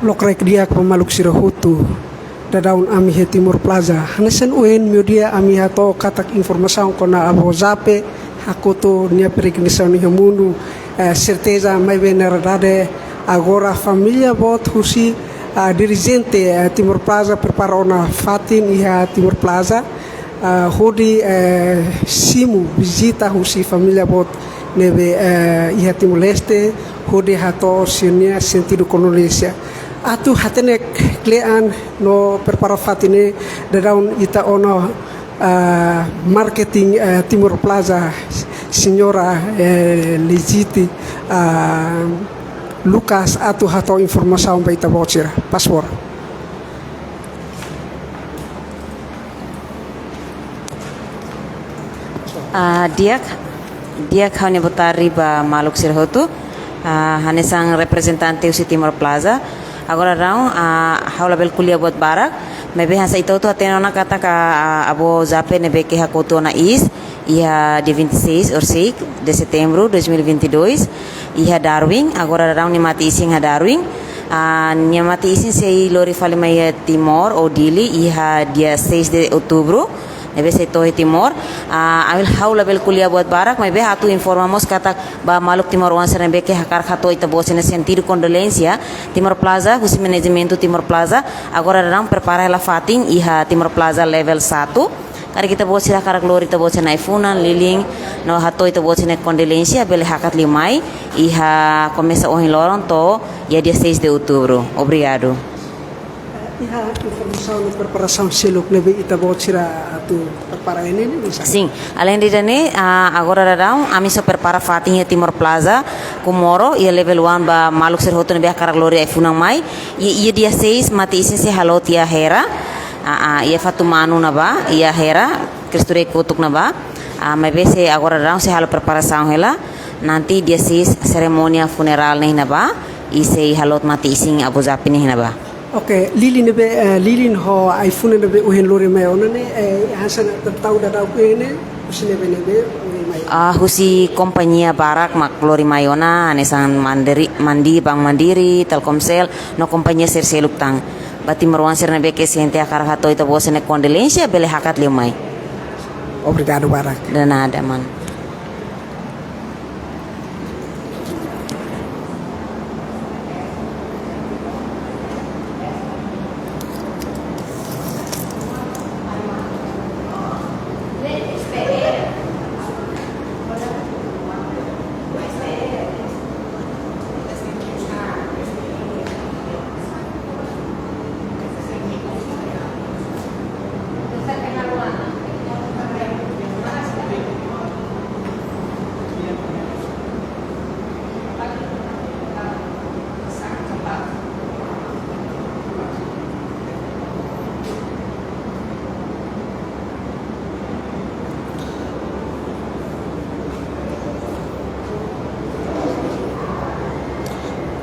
Lokrek dia pemaluk sirahutu dadaun ami he Timur Plaza hanesan uen media ami hato katak informasi kona abo zape hakuto nia perignisan ni mundu certeza mai venerade agora família bot husi dirigente Timur Plaza prepara ona fatin iha Timur Plaza hodi simu visita husi família bot nebe iha Timur Leste hodi hato sinia sentido condolência atu hatenek klean no prepara fatine daun ita ono marketing Timur Plaza senhora Legiti Lucas atu hato informasi baita bocira paspor dia kau botari ba maluk sirhotu hanesang representante usi Timor Plaza agora raun haula bel kuliah buat barak mebe hasa itu tu atena na kata ka abo zape nebe ke hakoto na is ia dia 26 or 6 de setembro 2022 ia Darwin agora raun ni mati ising ha Darwin ni mati ising sei lori fale mai Timor o dili ia dia 6 de outubro nebe se to Timor awil haula bel kuliah buat barak mebe hatu informamos kata ba maluk Timor wanser nebe ke hakar khato ita bosena sentir condolencia Timor Plaza husi managemento Timor Plaza agora rang prepara la fatin iha Timor Plaza level 1 kari kita bosira kara glori ita bosena ifuna liling no hato ita bosena condolencia bele hakat limai iha começa ohin loron to ya dia 6 de outubro obrigado. Iha informação de preparação seluk nebe ita bocira atu prepara ini sim além de dane agora rarão ami so prepara fatinha Timor Plaza kumoro ia level 1 ba maluk serhoto nebe akara gloria e funang mai ia dia 6 mati isin se halot ia hera ia fatumanu na ba ia hera kristure kutuk na ba mai bese agora rarão se halo preparação hela nanti dia 6 ceremonia funeral nih na ba ise halot mati isin abu zapi nih na ba. Oke, lilin ho iPhone nebe uhen lori mai onane hasan tahu dadau ini usine nebe husi kompanya barak mak lori mayona anesan mandi Bank Mandiri Telkomsel no kompanya serseluk tang bati meruan ser nebe ke siente akar hato ita bosene condolencia bele hakat limai. Obrigado barak. De nada man.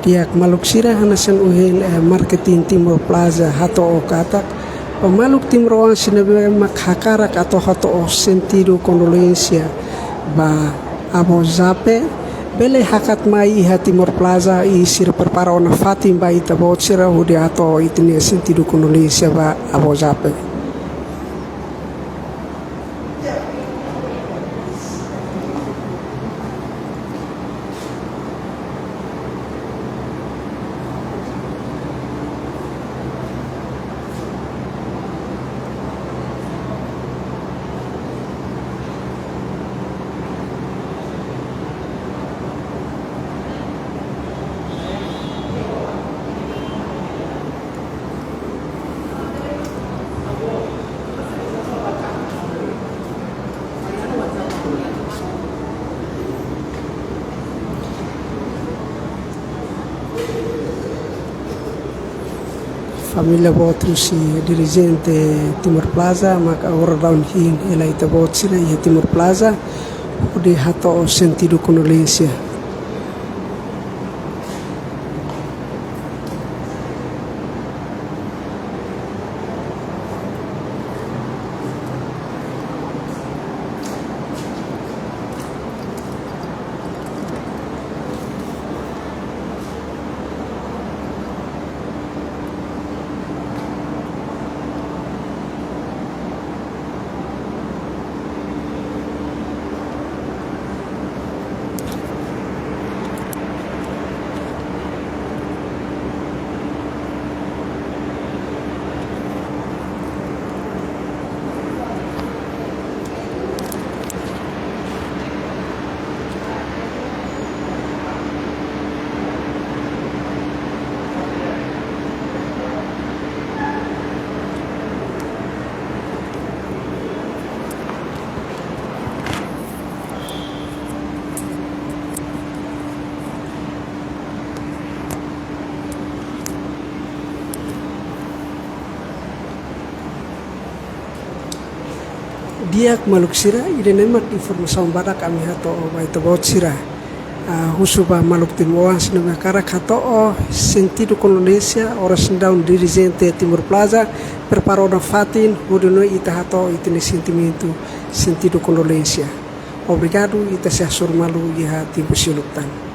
Tiak maluk sira hanasan uhel marketing Timor Plaza hato o katak pemaluk Timor wan sinabe mak hakarak atau hato o sentido condolencia ba abo zape bele hakat mai iha Timor Plaza i sir prepara ona fatim ba ita bot sira hudi ato itine sentido condolencia ba abo zape. Família Botrusi dirigente Timor Plaza maka ora daun hin ela ita botsina ia Timor Plaza udi hato sentido condolencia. biak maluk sira ide nemat informasi badak kami hato baita bot sira husuba maluk Timor senama karak hato sentido Indonesia ora sendaun dirigente Timor Plaza preparo na fatin hudono ita hato itine sentimento sentido Indonesia. Obrigado ita se malu ya tempo siluptan.